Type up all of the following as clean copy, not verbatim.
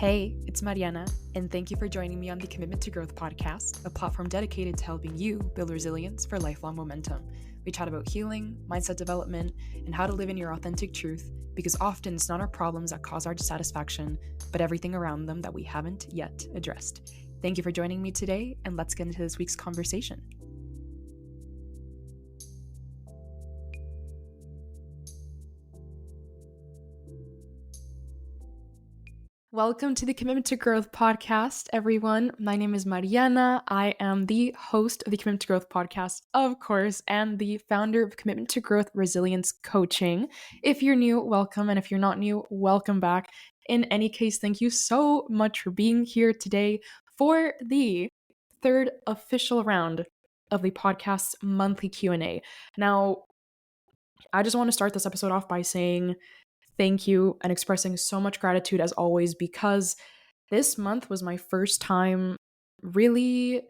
Hey, it's Mariana, and thank you for joining me on the Commitment to Growth podcast, a platform dedicated to helping you build resilience for lifelong momentum. We chat about healing, mindset development, and how to live in your authentic truth, because often it's not our problems that cause our dissatisfaction, but everything around them that we haven't yet addressed. Thank you for joining me today, and let's get into this week's conversation. Welcome to the Commitment to Growth podcast, everyone. My name is Mariana. I am the host of the Commitment to Growth podcast, of course, and the founder of Commitment to Growth Resilience Coaching. If you're new, welcome. And if you're not new, welcome back. In any case, thank you so much for being here today for the third official round of the podcast's monthly Q&A. Now, I just want to start this episode off by saying thank you and expressing so much gratitude as always, because this month was my first time really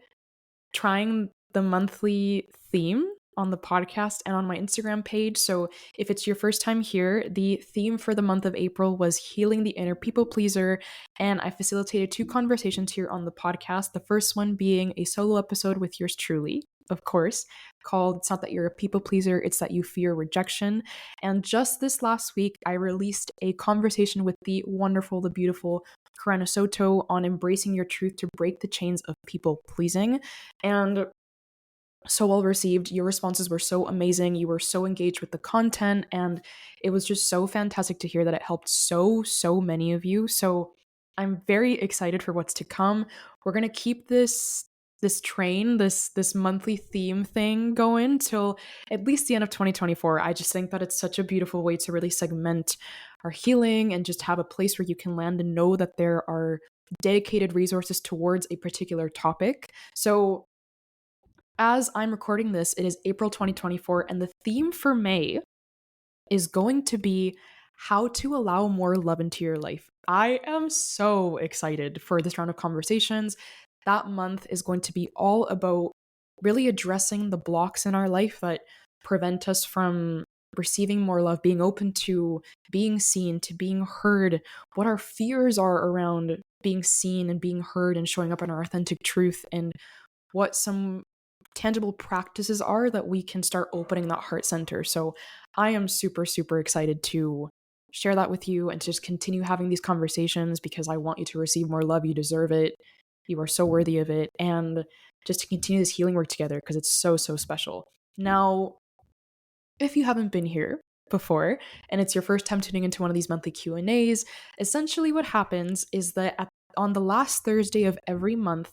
trying the monthly theme on the podcast and on my Instagram page. So if it's your first time here, the theme for the month of April was healing the inner people pleaser. And I facilitated 2 conversations here on the podcast. The first one being a solo episode with yours truly, of course, called It's Not That You're a People Pleaser, It's That You Fear Rejection. And just this last week, I released a conversation with the wonderful, the beautiful Karana Soto on embracing your truth to break the chains of people pleasing. And so well received. Your responses were so amazing. You were so engaged with the content, and it was just so fantastic to hear that it helped so many of you. So I'm very excited for what's to come. We're going to keep this train, this monthly theme thing going till at least the end of 2024. I just think that it's such a beautiful way to really segment our healing and just have a place where you can land and know that there are dedicated resources towards a particular topic. So as I'm recording this, it is April 2024, and the theme for May is going to be how to allow more love into your life. I am so excited for this round of conversations. That month is going to be all about really addressing the blocks in our life that prevent us from receiving more love, being open to being seen, to being heard, what our fears are around being seen and being heard and showing up in our authentic truth, and what some tangible practices are that we can start opening that heart center. So I am super excited to share that with you and to just continue having these conversations, because I want you to receive more love. You deserve it. You are so worthy of it. And just to continue this healing work together, because it's so special. Now, if you haven't been here before and it's your first time tuning into one of these monthly Q&As, essentially what happens is that on the last Thursday of every month,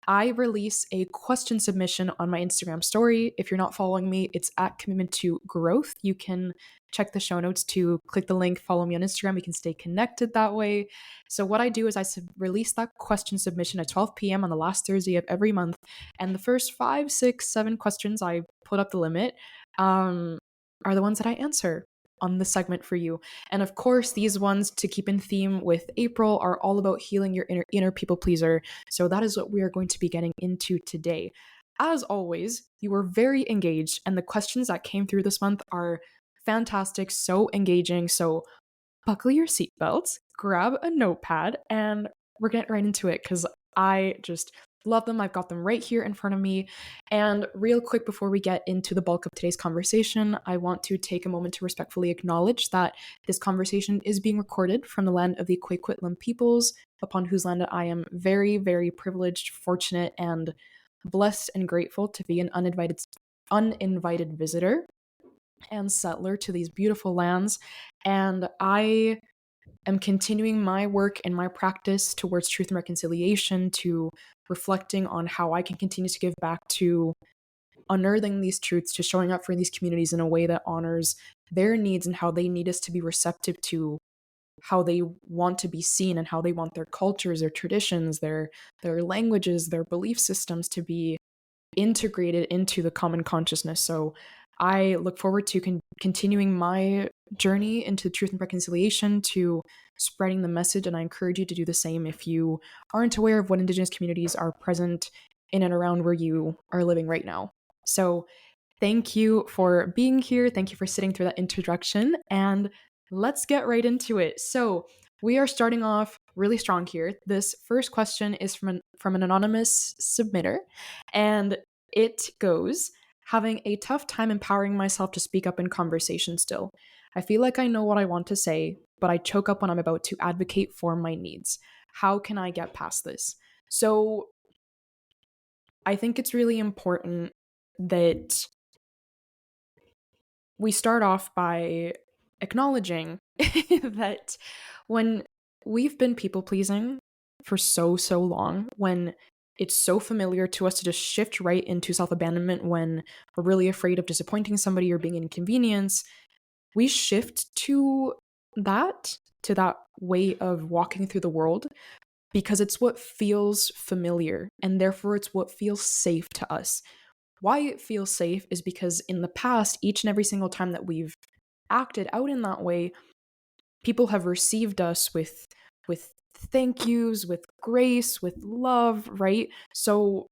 I release a question submission on my Instagram story. If you're not following me, it's at Commitment to Growth. You can check the show notes to click the link, follow me on Instagram. We can stay connected that way. So what I do is I release that question submission at 12 p.m. on the last Thursday of every month. And the first 5, 6, 7 questions, I put up the limit, are the ones that I answer on the segment for you. And of course, these ones, to keep in theme with April, are all about healing your inner people pleaser. So that is what we are going to be getting into today. As always, you were very engaged, and the questions that came through this month are fantastic, so engaging. So buckle your seatbelts, grab a notepad, and we're getting right into it, because I just love them. I've got them right here in front of me. And real quick, before we get into the bulk of today's conversation, I want to take a moment to respectfully acknowledge that this conversation is being recorded from the land of the Kwikwetlem peoples, upon whose land I am very privileged, fortunate, and blessed and grateful to be an uninvited visitor and settler to these beautiful lands. And I am continuing my work and my practice towards truth and reconciliation, to reflecting on how I can continue to give back to unearthing these truths, to showing up for these communities in a way that honors their needs and how they need us to be receptive to how they want to be seen and how they want their cultures, their traditions, their languages, their belief systems to be integrated into the common consciousness. So I look forward to continuing my journey into truth and reconciliation, to spreading the message, and I encourage you to do the same if you aren't aware of what Indigenous communities are present in and around where you are living right now. So thank you for being here. Thank you for sitting through that introduction, and let's get right into it. So we are starting off really strong here. This first question is from an anonymous submitter, and it goes, having a tough time empowering myself to speak up in conversation still. I feel like I know what I want to say, but I choke up when I'm about to advocate for my needs. How can I get past this? So I think it's really important that we start off by acknowledging that when we've been people pleasing for so long, when it's so familiar to us to just shift right into self abandonment when we're really afraid of disappointing somebody or being an inconvenience, we shift to that way of walking through the world because it's what feels familiar and therefore it's what feels safe to us. Why it feels safe is because in the past, each and every single time that we've acted out in that way, people have received us with thank yous, with grace, with love, right? So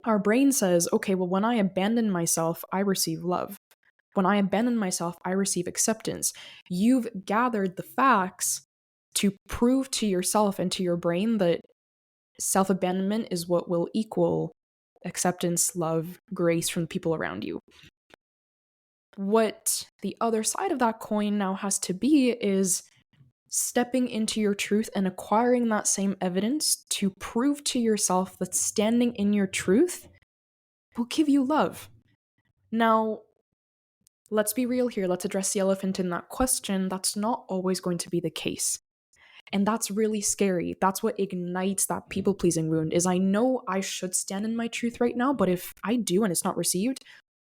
our brain says, okay, well, when I abandon myself, I receive love. When I abandon myself, I receive acceptance. You've gathered the facts to prove to yourself and to your brain that self abandonment is what will equal acceptance, love, grace from the people around you. What the other side of that coin now has to be is stepping into your truth and acquiring that same evidence to prove to yourself that standing in your truth will give you love. Now, let's be real here. Let's address the elephant in that question. That's not always going to be the case. And that's really scary. That's what ignites that people-pleasing wound is I know I should stand in my truth right now, but if I do and it's not received,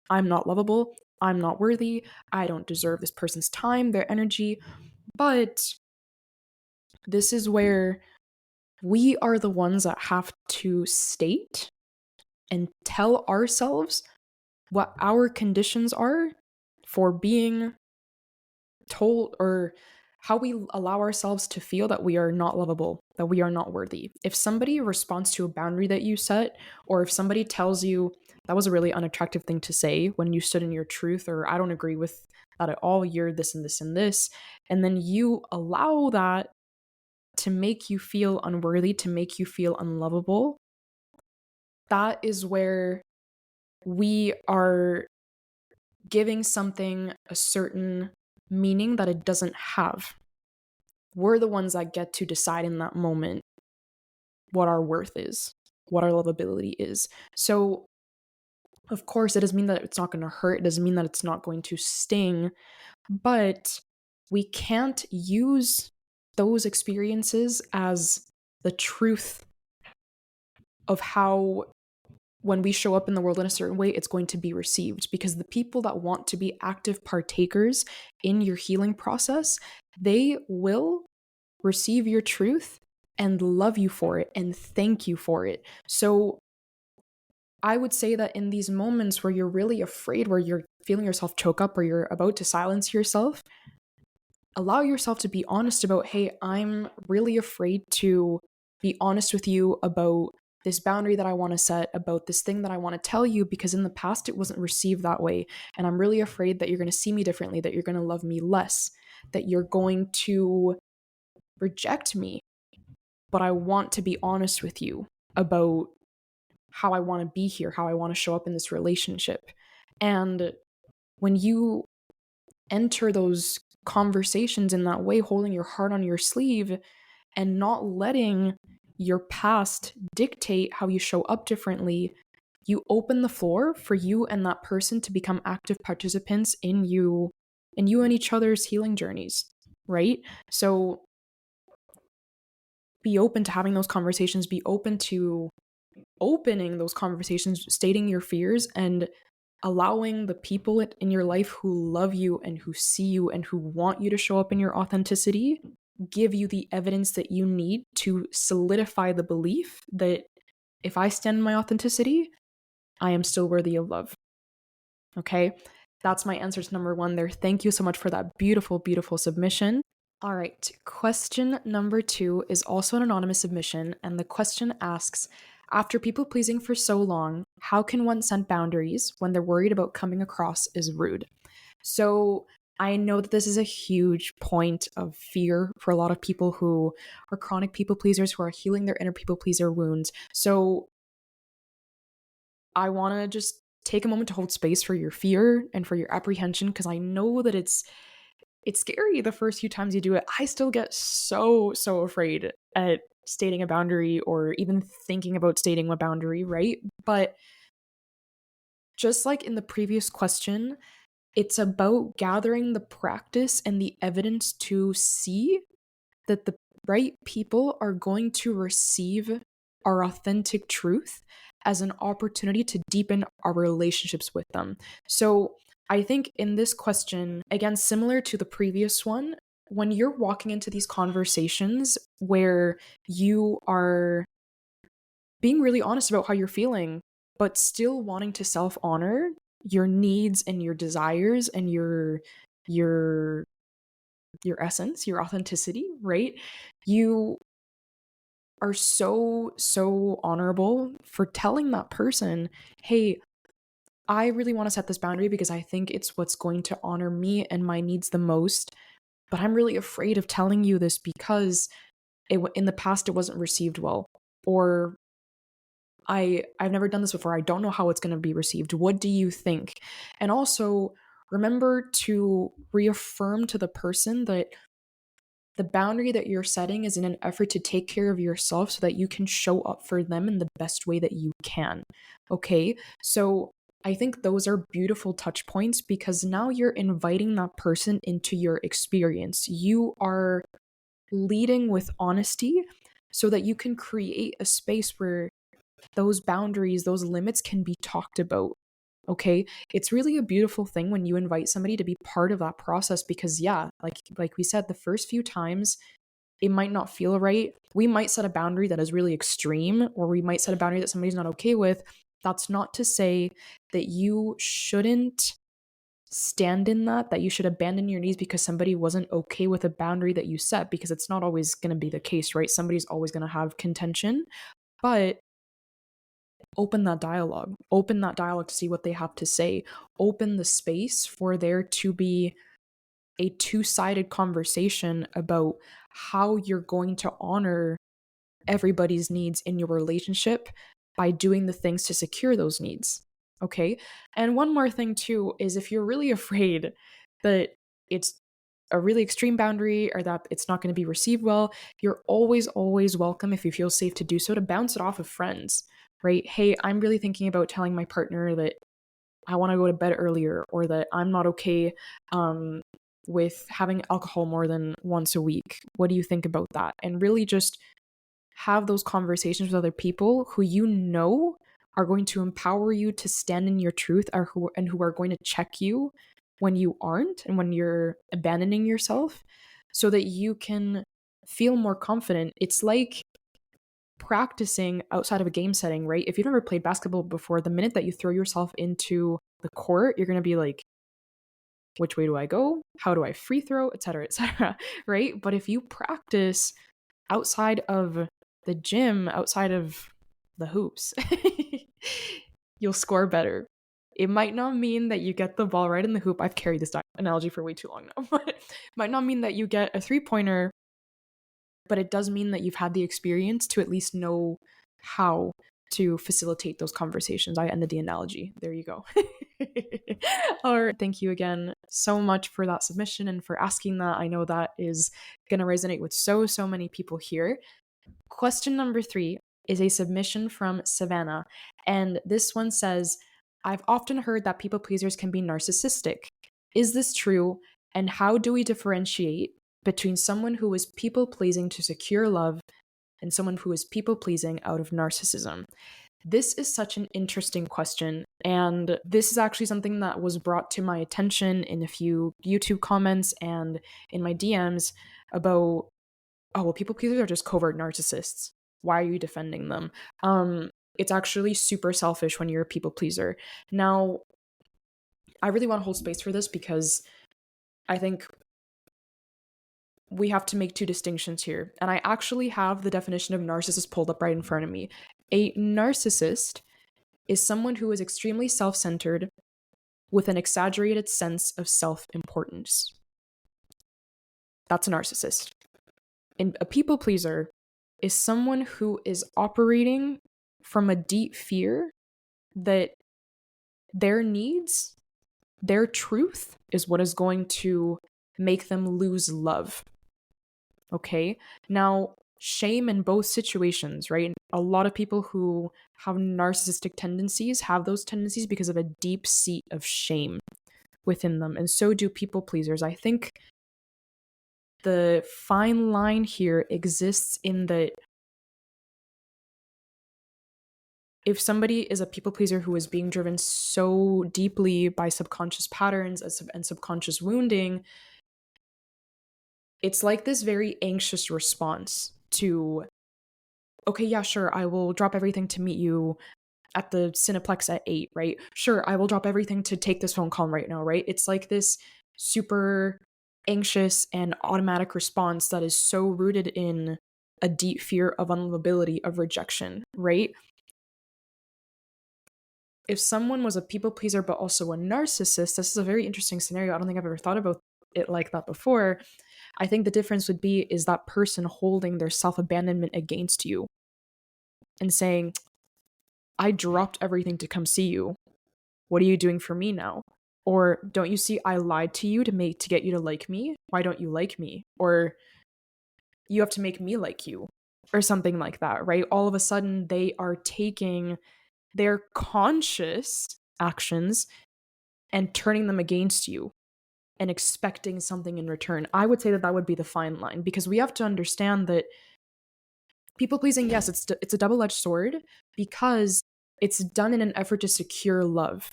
I'm not lovable, I'm not worthy, I don't deserve this person's time, their energy. But this is where we are the ones that have to state and tell ourselves what our conditions are for being told, or how we allow ourselves to feel that we are not lovable, that we are not worthy. If somebody responds to a boundary that you set, or if somebody tells you that was a really unattractive thing to say when you stood in your truth, or I don't agree with that at all, you're this and this and this, and then you allow that to make you feel unworthy, to make you feel unlovable, that is where we are giving something a certain meaning that it doesn't have. We're the ones that get to decide in that moment what our worth is, what our lovability is. So, of course, it doesn't mean that it's not going to hurt. It doesn't mean that it's not going to sting. But we can't use those experiences as the truth of how, when we show up in the world in a certain way, it's going to be received. Because the people that want to be active partakers in your healing process, they will receive your truth and love you for it and thank you for it. So I would say that in these moments where you're really afraid, where you're feeling yourself choke up or you're about to silence yourself, allow yourself to be honest about, hey, I'm really afraid to be honest with you about this boundary that I want to set, about this thing that I want to tell you, because in the past it wasn't received that way. And I'm really afraid that you're going to see me differently, that you're going to love me less, that you're going to reject me. But I want to be honest with you about how I want to be here, how I want to show up in this relationship. And when you enter those conversations in that way, holding your heart on your sleeve and not letting your past dictate how you show up differently, you open the floor for you and that person to become active participants in you and each other's healing journeys, right? So be open to having those conversations, be open to opening those conversations, stating your fears, and allowing the people in your life who love you and who see you and who want you to show up in your authenticity give you the evidence that you need to solidify the belief that if I stand in my authenticity, I am still worthy of love. Okay? That's my answer to number 1 there. Thank you so much for that beautiful, beautiful submission. All right, question number 2 is also an anonymous submission, and the question asks, after people pleasing for so long, how can one set boundaries when they're worried about coming across as rude? So I know that this is a huge point of fear for a lot of people who are chronic people pleasers, who are healing their inner people pleaser wounds. So I want to just take a moment to hold space for your fear and for your apprehension, because I know that it's scary the first few times you do it. I still get so afraid at stating a boundary or even thinking about stating a boundary, right? But just like in the previous question, it's about gathering the practice and the evidence to see that the right people are going to receive our authentic truth as an opportunity to deepen our relationships with them. So I think in this question, again, similar to the previous one, when you're walking into these conversations where you are being really honest about how you're feeling, but still wanting to self-honor your needs and your desires and your essence, your authenticity, right? You are so honorable for telling that person, hey, I really want to set this boundary because I think it's what's going to honor me and my needs the most. But I'm really afraid of telling you this because in the past it wasn't received well. Or I've never done this before. I don't know how it's going to be received. What do you think? And also remember to reaffirm to the person that the boundary that you're setting is in an effort to take care of yourself so that you can show up for them in the best way that you can. Okay? So I think those are beautiful touch points because now you're inviting that person into your experience. You are leading with honesty so that you can create a space where those boundaries, those limits can be talked about. Okay? It's really a beautiful thing when you invite somebody to be part of that process because yeah, like we said, the first few times it might not feel right. We might set a boundary that is really extreme, or we might set a boundary that somebody's not okay with. That's not to say that you shouldn't stand in that you should abandon your needs because somebody wasn't okay with a boundary that you set, because it's not always going to be the case, right? Somebody's always going to have contention, but open that dialogue. Open that dialogue to see what they have to say. Open the space for there to be a two-sided conversation about how you're going to honor everybody's needs in your relationship by doing the things to secure those needs. Okay? And one more thing too is if you're really afraid that it's a really extreme boundary or that it's not going to be received well, you're always welcome, if you feel safe to do so, to bounce it off of friends, right? Hey, I'm really thinking about telling my partner that I want to go to bed earlier, or that I'm not okay with having alcohol more than once a week. What do you think about that? And really just have those conversations with other people who you know are going to empower you to stand in your truth, or who are going to check you when you aren't and when you're abandoning yourself, so that you can feel more confident. It's like practicing outside of a game setting, right? If you've never played basketball before, the minute that you throw yourself into the court, you're going to be like, which way do I go? How do I free throw? Et cetera, right? But if you practice outside of the gym, outside of the hoops, you'll score better. It might not mean that you get the ball right in the hoop. I've carried this analogy for way too long now, but it might not mean that you get a 3-pointer, but it does mean that you've had the experience to at least know how to facilitate those conversations. I ended the analogy. There you go. All right. Thank you again so much for that submission and for asking that. I know that is going to resonate with so many people here. Question number 3 is a submission from Savannah. And this one says, I've often heard that people pleasers can be narcissistic. Is this true? And how do we differentiate between someone who is people pleasing to secure love and someone who is people pleasing out of narcissism? This is such an interesting question, and this is actually something that was brought to my attention in a few YouTube comments and in my DMs about, oh, well, people pleasers are just covert narcissists. Why are you defending them? It's actually super selfish when you're a people pleaser. Now, I really want to hold space for this because I think we have to make two distinctions here. And I actually have the definition of narcissist pulled up right in front of me. A narcissist is someone who is extremely self-centered, with an exaggerated sense of self-importance. That's a narcissist. And a people pleaser is someone who is operating from a deep fear that their needs, their truth is what is going to make them lose love. Okay? Now, shame in both situations, right? A lot of people who have narcissistic tendencies have those tendencies because of a deep seat of shame within them. And so do people pleasers. I think the fine line here exists in that if somebody is a people pleaser who is being driven so deeply by subconscious patterns and subconscious wounding, it's like this very anxious response to, okay, yeah, sure, I will drop everything to meet you at the Cineplex at 8, right? Sure, I will drop everything to take this phone call right now, right? It's like this super anxious and automatic response that is so rooted in a deep fear of unlovability, of rejection, right? If someone was a people pleaser but also a narcissist, this is a very interesting scenario. I don't think I've ever thought about it like that before. I think the difference would be is that person holding their self-abandonment against you and saying, I dropped everything to come see you. What are you doing for me now? Or don't you see I lied to you to get you to like me? Why don't you like me? Or you have to make me like you, or something like that, right? All of a sudden they are taking their conscious actions and turning them against you and expecting something in return. I would say that that would be the fine line, because we have to understand that people pleasing, yes, it's a double-edged sword, because it's done in an effort to secure love.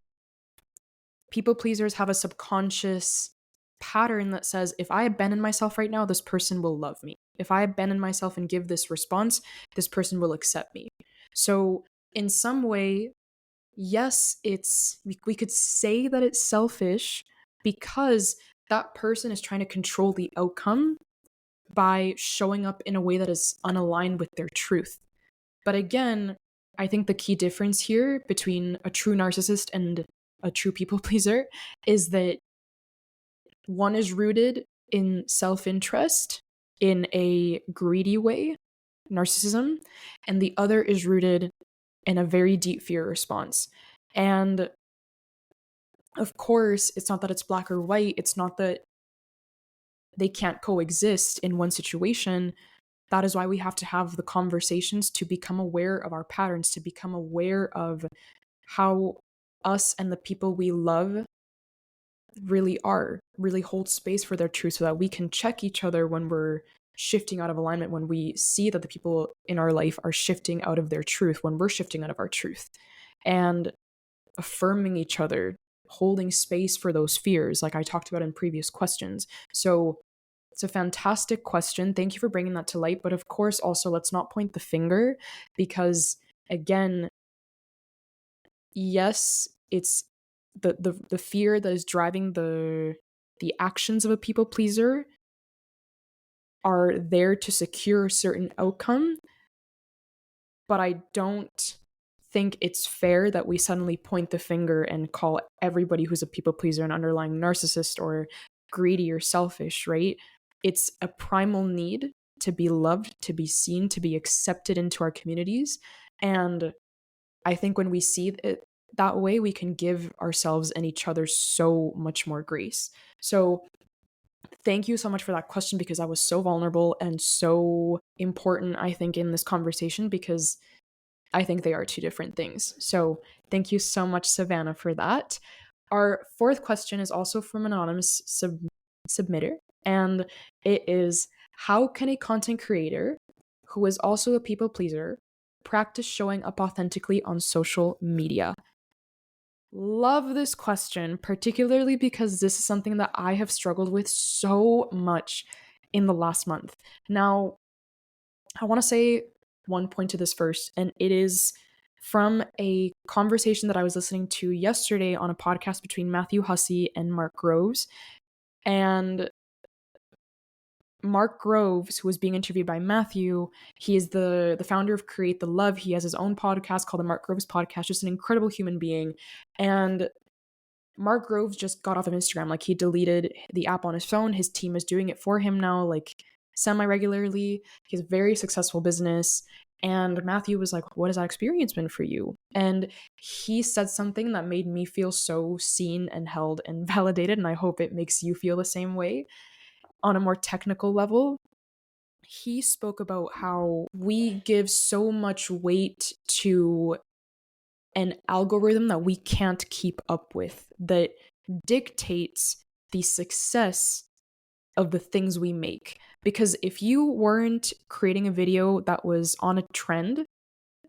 People pleasers have a subconscious pattern that says, if I abandon myself right now, this person will love me. If I abandon myself and give this response, this person will accept me. So in some way, yes, we could say that it's selfish, because that person is trying to control the outcome by showing up in a way that is unaligned with their truth. But again, I think the key difference here between a true narcissist and a true people pleaser is that one is rooted in self-interest in a greedy way, narcissism, and the other is rooted in a very deep fear response. And of course, it's not that it's black or white. It's not that they can't coexist in one situation. That is why we have to have the conversations to become aware of our patterns, to become aware of how us and the people we love really hold space for their truth, so that we can check each other when we're shifting out of alignment, when we see that the people in our life are shifting out of their truth, when we're shifting out of our truth, and affirming each other, holding space for those fears, like I talked about in previous questions. So it's a fantastic question. Thank you for bringing that to light. But of course, also, let's not point the finger, because again, yes, it's the fear that is driving the actions of a people pleaser are there to secure a certain outcome. But I don't think it's fair that we suddenly point the finger and call everybody who's a people pleaser an underlying narcissist or greedy or selfish, right? It's a primal need to be loved, to be seen, to be accepted into our communities. And I think when we see it that way, we can give ourselves and each other so much more grace. So thank you so much for that question, because that was so vulnerable and so important, I think, in this conversation, because I think they are two different things. So thank you so much, Savannah, for that. Our fourth question is also from an anonymous submitter, and it is, how can a content creator who is also a people pleaser practice showing up authentically on social media? Love this question, particularly because this is something that I have struggled with so much in the last month. Now, I want to say one point to this first, and it is from a conversation that I was listening to yesterday on a podcast between Matthew Hussey and Mark Groves. And Mark Groves, who was being interviewed by Matthew, he is the founder of Create the Love. He has his own podcast called the Mark Groves Podcast, just an incredible human being. And Mark Groves just got off of Instagram. Like, he deleted the app on his phone. His team is doing it for him now, like semi-regularly. He has a very successful business. And Matthew was like, what has that experience been for you? And he said something that made me feel so seen and held and validated. And I hope it makes you feel the same way on a more technical level. He spoke about how we give so much weight to an algorithm that we can't keep up with, that dictates the success of the things we make. Because if you weren't creating a video that was on a trend,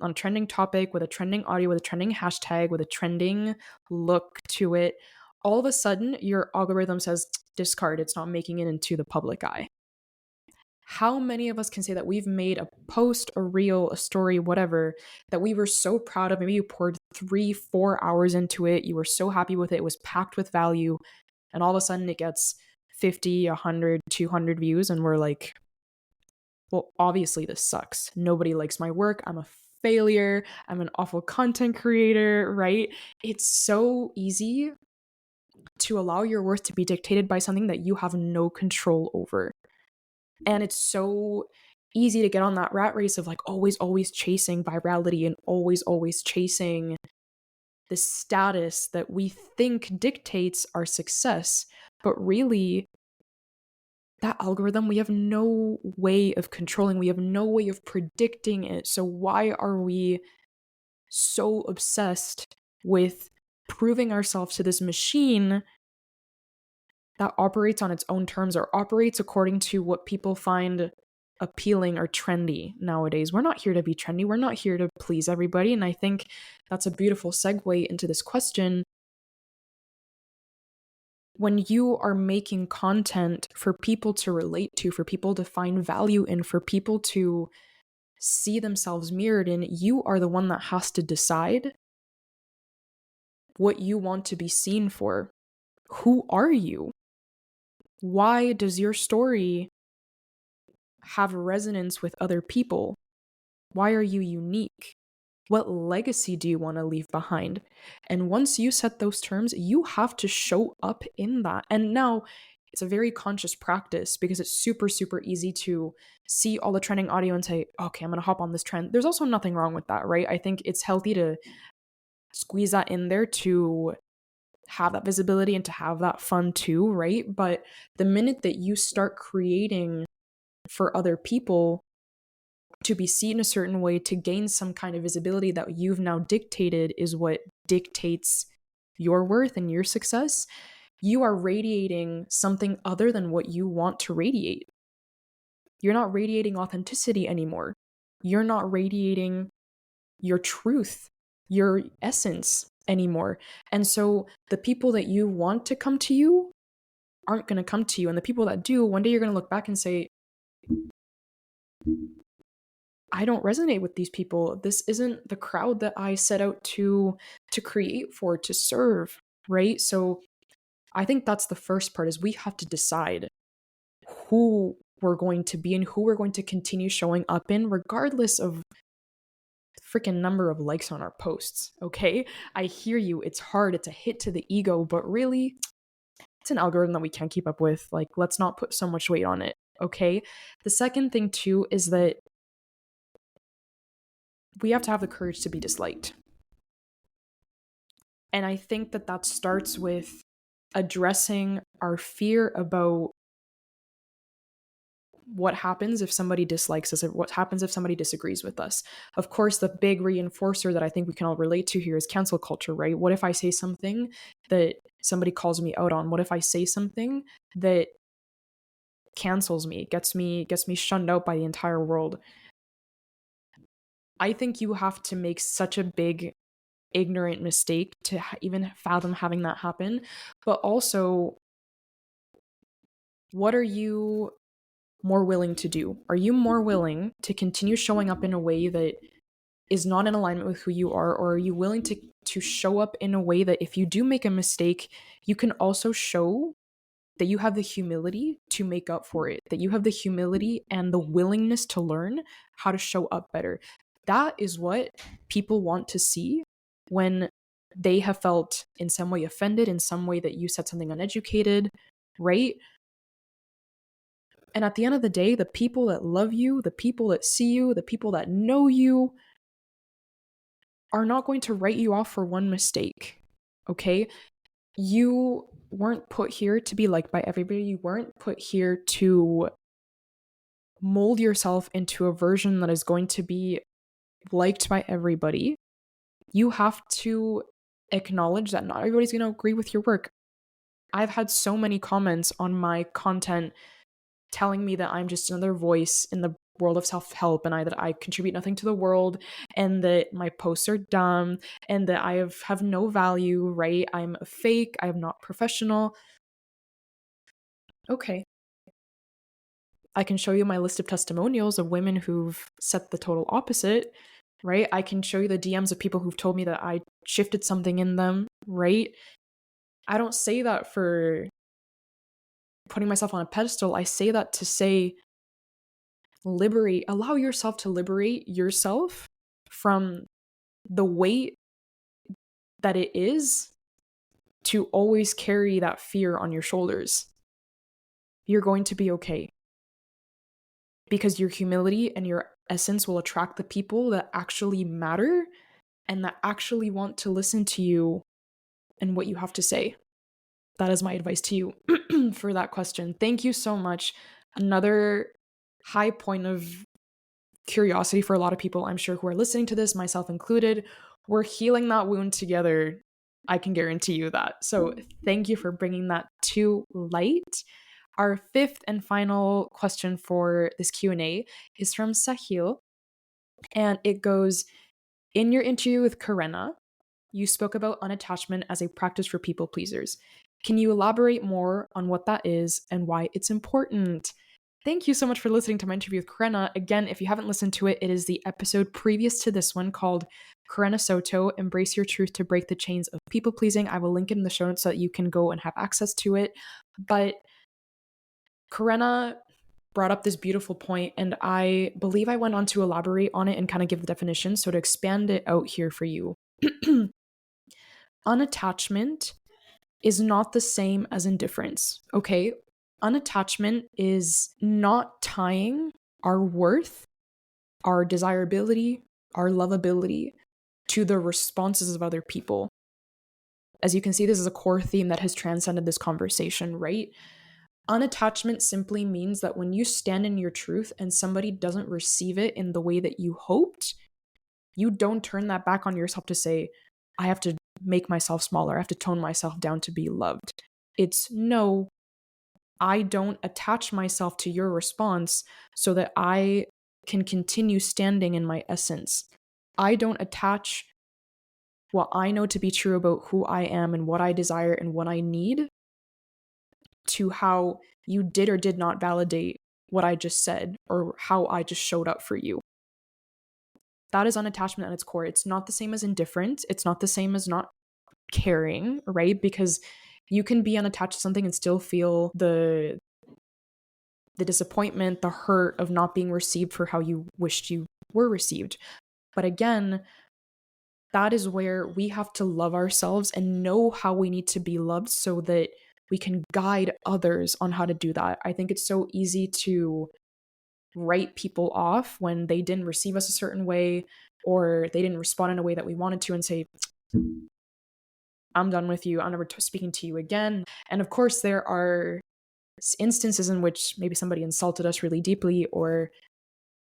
on a trending topic, with a trending audio, with a trending hashtag, with a trending look to it, all of a sudden your algorithm says discard, it's not making it into the public eye. How many of us can say that we've made a post, a reel, a story, whatever, that we were so proud of? Maybe you poured 3-4 hours into it, you were so happy with it, it was packed with value, and all of a sudden it gets 50, 100, 200 views, and we're like, well, obviously this sucks. Nobody likes my work. I'm a failure. I'm an awful content creator, right? It's so easy to allow your worth to be dictated by something that you have no control over. And it's so easy to get on that rat race of like always chasing virality and always chasing the status that we think dictates our success. But really, that algorithm, we have no way of controlling. We have no way of predicting it. So why are we so obsessed with proving ourselves to this machine that operates on its own terms, or operates according to what people find appealing or trendy nowadays? We're not here to be trendy. We're not here to please everybody. And I think that's a beautiful segue into this question. When you are making content for people to relate to, for people to find value in, for people to see themselves mirrored in, you are the one that has to decide what you want to be seen for. Who are you? Why does your story have resonance with other people? Why are you unique? What legacy do you want to leave behind? And once you set those terms, you have to show up in that. And now it's a very conscious practice, because it's super easy to see all the trending audio and say, okay, I'm going to hop on this trend. There's also nothing wrong with that, right? I think it's healthy to squeeze that in there to have that visibility and to have that fun too, right? But the minute that you start creating for other people to be seen a certain way, to gain some kind of visibility that you've now dictated is what dictates your worth and your success, you are radiating something other than what you want to radiate. You're not radiating authenticity anymore. You're not radiating your truth, your essence anymore. And so the people that you want to come to you aren't going to come to you. And the people that do, one day you're going to look back and say, I don't resonate with these people. This isn't the crowd that I set out to create for, to serve, right? So I think that's the first part, is we have to decide who we're going to be and who we're going to continue showing up in, regardless of freaking number of likes on our posts, okay? I hear you. It's hard. It's a hit to the ego, but really, it's an algorithm that we can't keep up with. Like, let's not put so much weight on it, okay? The second thing too is that we have to have the courage to be disliked. And I think that that starts with addressing our fear about what happens if somebody dislikes us, what happens if somebody disagrees with us. Of course, the big reinforcer that I think we can all relate to here is cancel culture, right? What if I say something that somebody calls me out on? What if I say something that cancels me, gets me shunned out by the entire world? I think you have to make such a big ignorant mistake to even fathom having that happen. But also, what are you more willing to do? Are you more willing to continue showing up in a way that is not in alignment with who you are? Or are you willing to show up in a way that if you do make a mistake, you can also show that you have the humility to make up for it, that you have the humility and the willingness to learn how to show up better? That is what people want to see when they have felt in some way offended, in some way that you said something uneducated, right? And at the end of the day, the people that love you, the people that see you, the people that know you are not going to write you off for one mistake, okay? You weren't put here to be liked by everybody. You weren't put here to mold yourself into a version that is going to be liked by everybody. You have to acknowledge that not everybody's going to agree with your work. I've had so many comments on my content telling me that I'm just another voice in the world of self-help, and that I contribute nothing to the world, and that my posts are dumb, and that I have no value, right? I'm a fake, I'm not professional. Okay. I can show you my list of testimonials of women who've said the total opposite, right? I can show you the DMs of people who've told me that I shifted something in them, right? I don't say that for putting myself on a pedestal. I say that to say, allow yourself to liberate yourself from the weight that it is to always carry that fear on your shoulders. You're going to be okay. Because your humility and your essence will attract the people that actually matter and that actually want to listen to you and what you have to say. That is my advice to you for that question. Thank you so much. Another high point of curiosity for a lot of people, I'm sure, who are listening to this, myself included. We're healing that wound together. I can guarantee you that. So thank you for bringing that to light. Our fifth and final question for this Q&A is from Sahil, and it goes, in your interview with Karena, you spoke about unattachment as a practice for people pleasers. Can you elaborate more on what that is and why it's important? Thank you so much for listening to my interview with Karena. Again, if you haven't listened to it, it is the episode previous to this one called Karena Soto, Embrace Your Truth to Break the Chains of People Pleasing. I will link it in the show notes so that you can go and have access to it. But Karena brought up this beautiful point, and I believe I went on to elaborate on it and kind of give the definition. So to expand it out here for you, unattachment is not the same as indifference, okay? Unattachment is not tying our worth, our desirability, our lovability to the responses of other people. As you can see, this is a core theme that has transcended this conversation, right? Unattachment simply means that when you stand in your truth and somebody doesn't receive it in the way that you hoped, you don't turn that back on yourself to say, I have to make myself smaller, I have to tone myself down to be loved. It's no, I don't attach myself to your response so that I can continue standing in my essence. I don't attach what I know to be true about who I am and what I desire and what I need to how you did or did not validate what I just said or how I just showed up for you. That is unattachment at its core. It's not the same as indifference. It's not the same as not caring, right? Because you can be unattached to something and still feel the disappointment, the hurt of not being received for how you wished you were received. But again, that is where we have to love ourselves and know how we need to be loved so that we can guide others on how to do that. I think it's so easy to write people off when they didn't receive us a certain way or they didn't respond in a way that we wanted to and say, I'm done with you. I'm never speaking to you again. And of course, there are instances in which maybe somebody insulted us really deeply or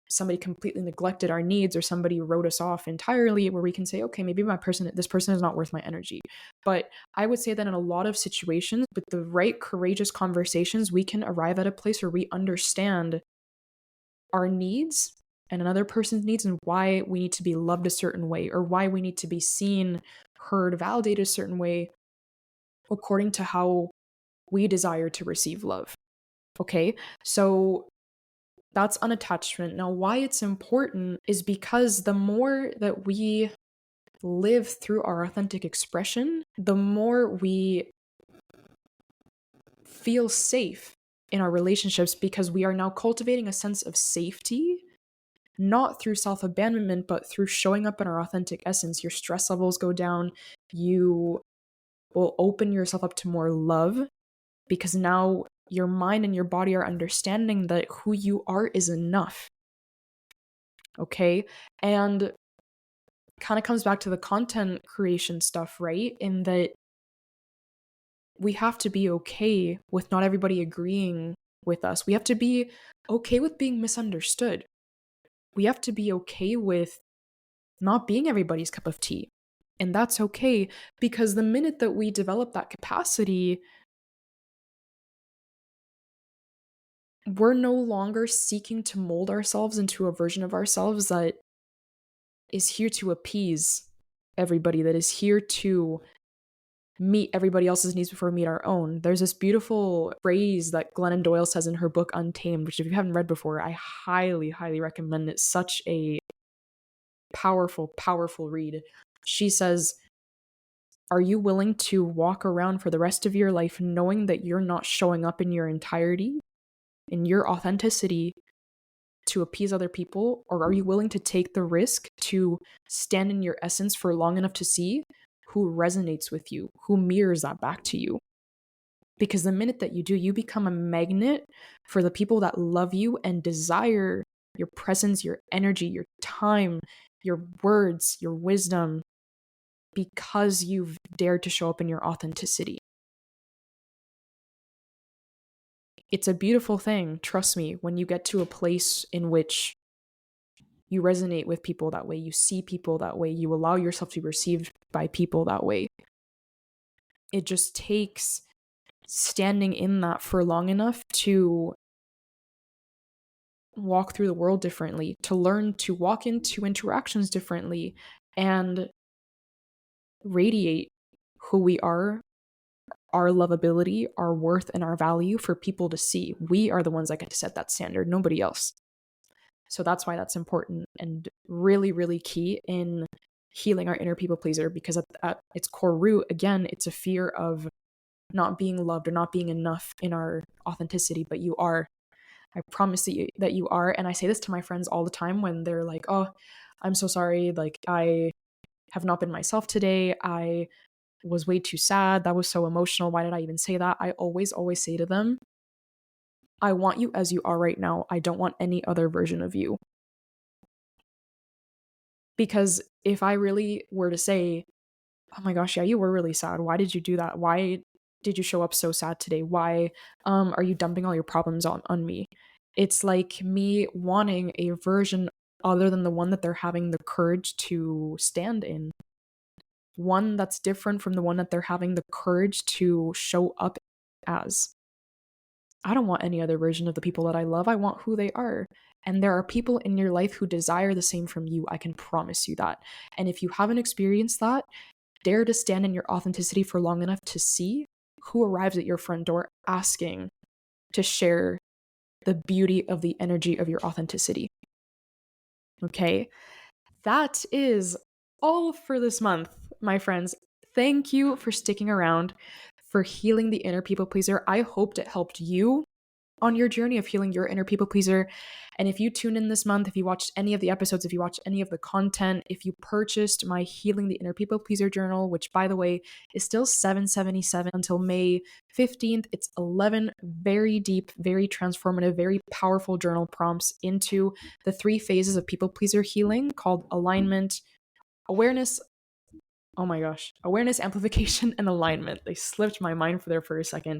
somebody completely neglected our needs or somebody wrote us off entirely where we can say, okay, maybe this person is not worth my energy. But I would say that in a lot of situations, with the right courageous conversations, we can arrive at a place where we understand our needs and another person's needs and why we need to be loved a certain way or why we need to be seen, heard, validated a certain way according to how we desire to receive love. Okay, so that's unattachment. Now, why it's important is because the more that we live through our authentic expression, the more we feel safe in our relationships because we are now cultivating a sense of safety, not through self-abandonment, but through showing up in our authentic essence. Your stress levels go down, You will open yourself up to more love, because now your mind and your body are understanding that who you are is enough. Okay? And kind of comes back to the content creation stuff, right? In that we have to be okay with not everybody agreeing with us. We have to be okay with being misunderstood. We have to be okay with not being everybody's cup of tea. And that's okay, because the minute that we develop that capacity, we're no longer seeking to mold ourselves into a version of ourselves that is here to appease everybody, that is here to meet everybody else's needs before we meet our own. There's this beautiful phrase that Glennon Doyle says in her book Untamed, which if you haven't read before, I highly, highly recommend. It's such a powerful, powerful read. She says, are you willing to walk around for the rest of your life knowing that you're not showing up in your entirety, in your authenticity, to appease other people? Or are you willing to take the risk to stand in your essence for long enough to see who resonates with you, who mirrors that back to you? Because the minute that you do, you become a magnet for the people that love you and desire your presence, your energy, your time, your words, your wisdom, because you've dared to show up in your authenticity. It's a beautiful thing, trust me, when you get to a place in which you resonate with people that way, you see people that way, you allow yourself to be received by people that way. It just takes standing in that for long enough to walk through the world differently, to learn to walk into interactions differently, and radiate who we are, our lovability, our worth, and our value for people to see. We are the ones that get to set that standard, nobody else. So that's why that's important and really, really key in healing our inner people pleaser, because at its core root, again, it's a fear of not being loved or not being enough in our authenticity, but you are. I promise that you are. And I say this to my friends all the time when they're like, oh, I'm so sorry. Like, I have not been myself today. I was way too sad. That was so emotional. Why did I even say that? I always say to them, I want you as you are right now. I don't want any other version of you. Because if I really were to say, oh my gosh, yeah, you were really sad. Why did you do that? Why did you show up so sad today? Why are you dumping all your problems on me? It's like me wanting a version other than the one that they're having the courage to stand in. One that's different from the one that they're having the courage to show up as. I don't want any other version of the people that I love. I want who they are. And there are people in your life who desire the same from you. I can promise you that. And if you haven't experienced that, dare to stand in your authenticity for long enough to see who arrives at your front door asking to share the beauty of the energy of your authenticity. Okay? That is all for this month, my friends. Thank you for sticking around, for healing the inner people pleaser. I hoped it helped you on your journey of healing your inner people pleaser. And if you tuned in this month, if you watched any of the episodes, if you watched any of the content, if you purchased my Healing the Inner People Pleaser journal, which by the way is still $7.77 until May 15th, it's 11 very deep, very transformative, very powerful journal prompts into the 3 phases of people pleaser healing called alignment, awareness, oh my gosh, awareness, amplification, and alignment. They slipped my mind for there for a second.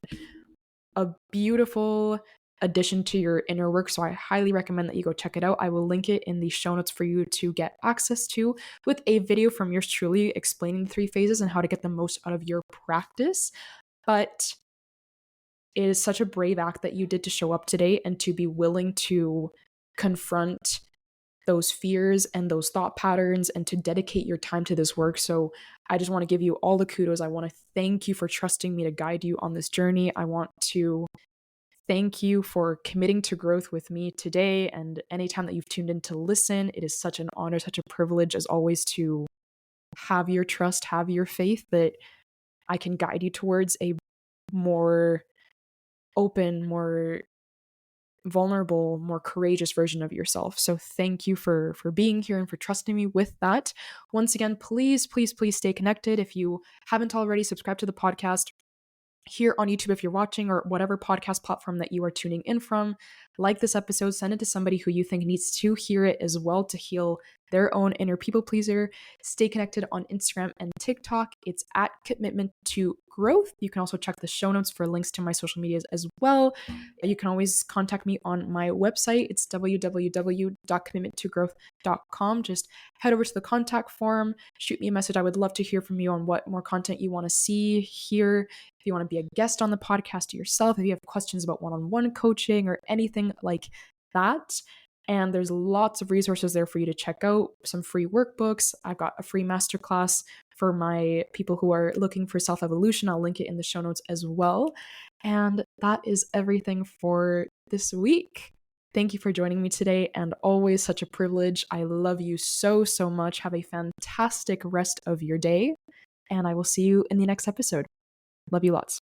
A beautiful addition to your inner work. So I highly recommend that you go check it out. I will link it in the show notes for you to get access to, with a video from yours truly explaining the 3 phases and how to get the most out of your practice. But it is such a brave act that you did to show up today and to be willing to confront those fears and those thought patterns and to dedicate your time to this work. So I just want to give you all the kudos. I want to thank you for trusting me to guide you on this journey. I want to thank you for committing to growth with me today. And anytime that you've tuned in to listen, it is such an honor, such a privilege as always to have your trust, have your faith that I can guide you towards a more open, more vulnerable, more courageous version of yourself. So thank you for being here and for trusting me with that. Once again, please, please, please stay connected. If you haven't already, subscribe to the podcast here on YouTube if you're watching, or whatever podcast platform that you are tuning in from. Like this episode, send it to somebody who you think needs to hear it as well to heal their own inner people pleaser. Stay connected on Instagram and TikTok. It's at Commitment to Growth. You can also check the show notes for links to my social medias as well. You can always contact me on my website. It's www.commitmenttogrowth.com. Just head over to the contact form, shoot me a message. I would love to hear from you on what more content you want to see here. If you want to be a guest on the podcast yourself, if you have questions about one-on-one coaching or anything like that. And there's lots of resources there for you to check out. Some free workbooks. I've got a free masterclass for my people who are looking for self-evolution. I'll link it in the show notes as well. And that is everything for this week. Thank you for joining me today, and always such a privilege. I love you so, so much. Have a fantastic rest of your day, and I will see you in the next episode. Love you lots.